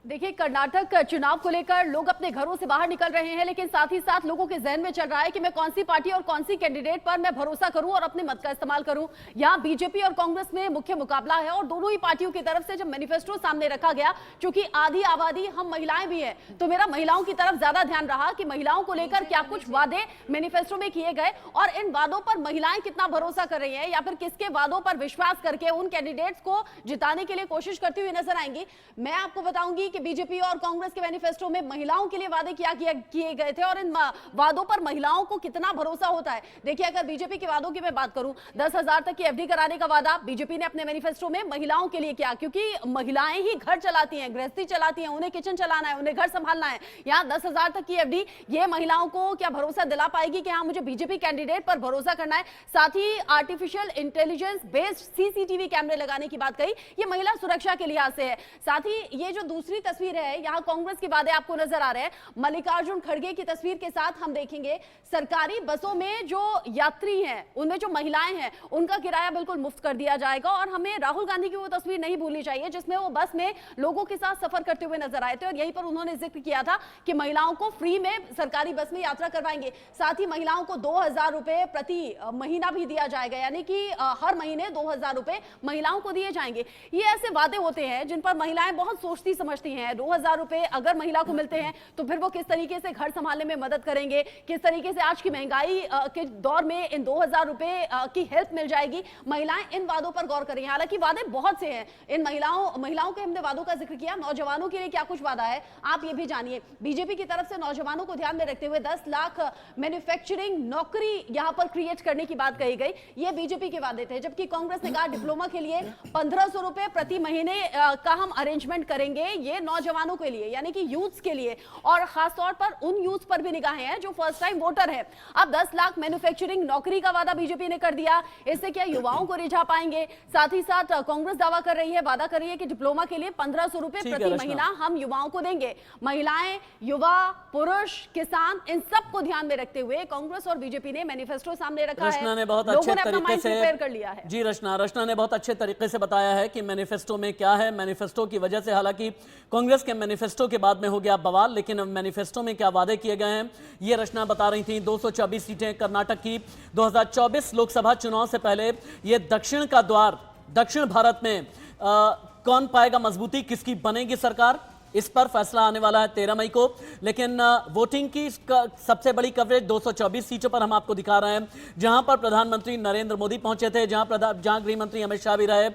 देखिए, कर्नाटक चुनाव को लेकर लोग अपने घरों से बाहर निकल रहे हैं, लेकिन साथ ही साथ लोगों के जहन में चल रहा है कि मैं कौन सी पार्टी और कौन सी कैंडिडेट पर मैं भरोसा करूं और अपने मत का इस्तेमाल करूं। यहां बीजेपी और कांग्रेस में मुख्य मुकाबला है और दोनों ही पार्टियों की तरफ से जब मैनिफेस्टो सामने रखा गया, क्योंकि आधी आबादी हम महिलाएं भी हैं, तो मेरा महिलाओं की तरफ ज्यादा ध्यान रहा कि महिलाओं को लेकर क्या कुछ वादे मैनिफेस्टो में किए गए और इन वादों पर महिलाएं कितना भरोसा कर रही है या फिर किसके वादों पर विश्वास करके उन कैंडिडेट्स को जिताने के लिए कोशिश करती हुई नजर आएंगी। मैं आपको बताऊंगी कि बीजेपी और कांग्रेस के मैनिफेस्टो में महिलाओं के लिए वादे किए गए थे और इन वादों पर महिलाओं को कितना भरोसा होता है। देखिए, अगर बीजेपी के वादों की मैं बात करूं, 10,000 तक की एफडी कराने का वादा बीजेपी ने अपने मैनिफेस्टो में महिलाओं के लिए किया, क्योंकि महिलाएं ही घर चलाती हैं, गृहस्थी चलाती हैं, उन्हें किचन चलाना है, उन्हें घर संभालना है। यहां 10,000 तक की एफडी ये महिलाओं को क्या भरोसा दिला पाएगी कि हाँ, मुझे बीजेपी कैंडिडेट पर भरोसा करना है। साथ ही आर्टिफिशियल इंटेलिजेंस बेस्ड सीसीटीवी कैमरे लगाने की बात कही, ये महिला सुरक्षा के लिहाज से है। साथ ही ये जो दूसरी तस्वीर है, यहां कांग्रेस के वादे आपको नजर आ रहे हैं। मल्लिकार्जुन खड़गे की तस्वीर के साथ हम देखेंगे सरकारी बसों में जो यात्री हैं, उनमें जो महिलाएं हैं, उनका किराया बिल्कुल मुफ्त कर दिया जाएगा। और हमें राहुल गांधी की वो तस्वीर नहीं भूलनी चाहिए जिसमें वो बस में लोगों के साथ सफर करते हुए नजर आए थे और यहीं पर उन्होंने जिक्र किया था कि महिलाओं को फ्री में सरकारी बस में यात्रा करवाएंगे। साथ ही महिलाओं को 2,000 रुपए प्रति महीना भी दिया जाएगा, यानी कि हर महीने 2,000 रुपए महिलाओं को दिए जाएंगे। ये ऐसे वादे होते हैं जिन पर महिलाएं बहुत सोचती समझती हैं। 2,000 रुपए अगर महिला को मिलते हैं तो फिर वो किस तरीके से घर संभालने में मदद करेंगे, किस तरीके से आज की महंगाई के दौर में इन 2,000 रुपए की हेल्प मिल जाएगी। महिलाएं इन वादों पर गौर करें। हालांकि वादे बहुत से हैं, इन महिलाओं के हमने वादों का जिक्र किया। नौजवानों के लिए क्या कुछ वादा है आप ये भी जानिए। बीजेपी की तरफ से नौजवानों को ध्यान में रखते हुए 10 लाख मैन्युफैक्चरिंग नौकरी यहां पर क्रिएट करने की बात कही गई। ये बीजेपी के वादे थे, जबकि कांग्रेस ने कहा डिप्लोमा के लिए 1,500 रुपए प्रति महीने का हम अरेंजमेंट करेंगे, ये नौजवानों के लिए यानी कि यूथ्स के लिए, और खासतौर पर उन यूथ पर भी निगाहें हैं जो फर्स्ट टाइम वोटर है। अब 10 लाख मैन्युफैक्चरिंग नौकरी का वादा बीजेपी ने कर दिया। इससे क्या युवाओं को रिझा पाएंगे। साथ ही साथ कांग्रेस दावा कर रही है, वादा कर रही है कि डिप्लोमा के लिए 1,500 रुपए प्रति महीना हम युवाओं को देंगे। महिलाएं, युवा, पुरुष, किसान, इन सबको ध्यान में रखते हुए कांग्रेस और बीजेपी ने मैनिफेस्टो सामने रखा है। रचना ने बहुत अच्छे तरीके से प्रिपेयर कर लिया है। जी रचना ने बहुत अच्छे तरीके से बताया है कि मैनिफेस्टो में क्या है। मैनिफेस्टो की वजह से, हालांकि कांग्रेस के मैनिफेस्टो के बाद में हो गया बवाल, लेकिन मैनिफेस्टो में क्या वादे किए गए हैं ये रचना बता रही थी। 224 सीटें कर्नाटक की। 2024 लोकसभा चुनाव से पहले ये दक्षिण का द्वार, दक्षिण भारत में कौन पाएगा मजबूती, किसकी बनेगी सरकार, इस पर फैसला आने वाला है 13 मई को। लेकिन वोटिंग की सबसे बड़ी कवरेज 224 सीटों पर हम आपको दिखा रहे हैं, जहां पर प्रधानमंत्री नरेंद्र मोदी पहुंचे थे, जहां गृह मंत्री अमित शाह भी रहे।